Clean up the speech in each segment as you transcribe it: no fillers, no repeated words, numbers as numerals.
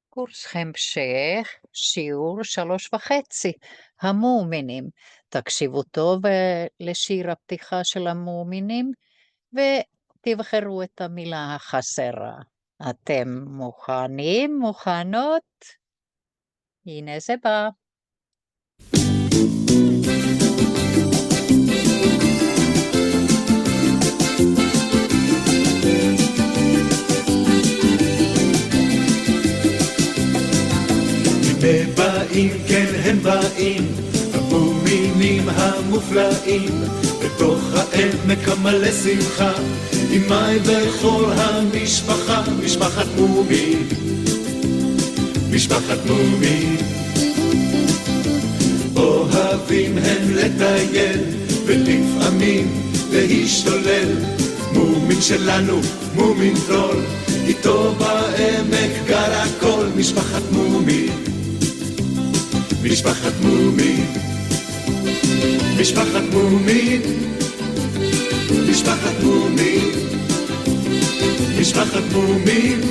קורס המשך, שיעור 3.5, המאמינים. תקשיבו טוב לשיר הפתיחה של המאמינים, ותבחרו את המילה החסרה. אתם מוכנים? מוכנות? הנה זה בא. הם באים, כן הם באים, המאמינים המופלאים, בתוך העמק המלא שמחה, עימי וכל המשפחה, משפחת מומין, משפחת מומין. אוהבים הם לטייל, ולפעמים להשתולל, מומין שלנו, מומין טרול, איתו בעמק גר הכל, משפחת מומין, משפחת מומין, משפחת מומין, משפחת מומין, משפחת מומין,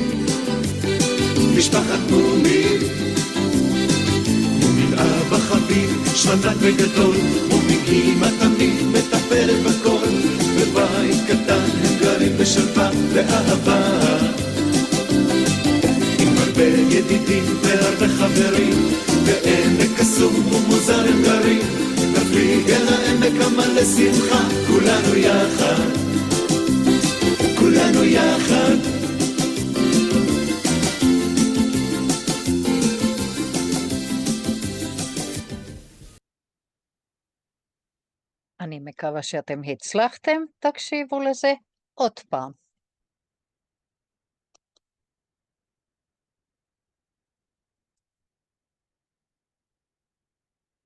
משפחת מומין. מומין אבא חביב, שמנק וגדול, מומין אמא תמיד מטפלת בכל, בבית קטן הם גרים בשלווה ואהבה, עם הרבה ידידים והרבה חברים, בעמק קסום ומוזר הם גרים, נפליג אל העמק המלא שמחה, כולנו יחד, כולנו יחד. אני מקווה שאתם הצלחתם, תקשיבו לזה עוד פעם.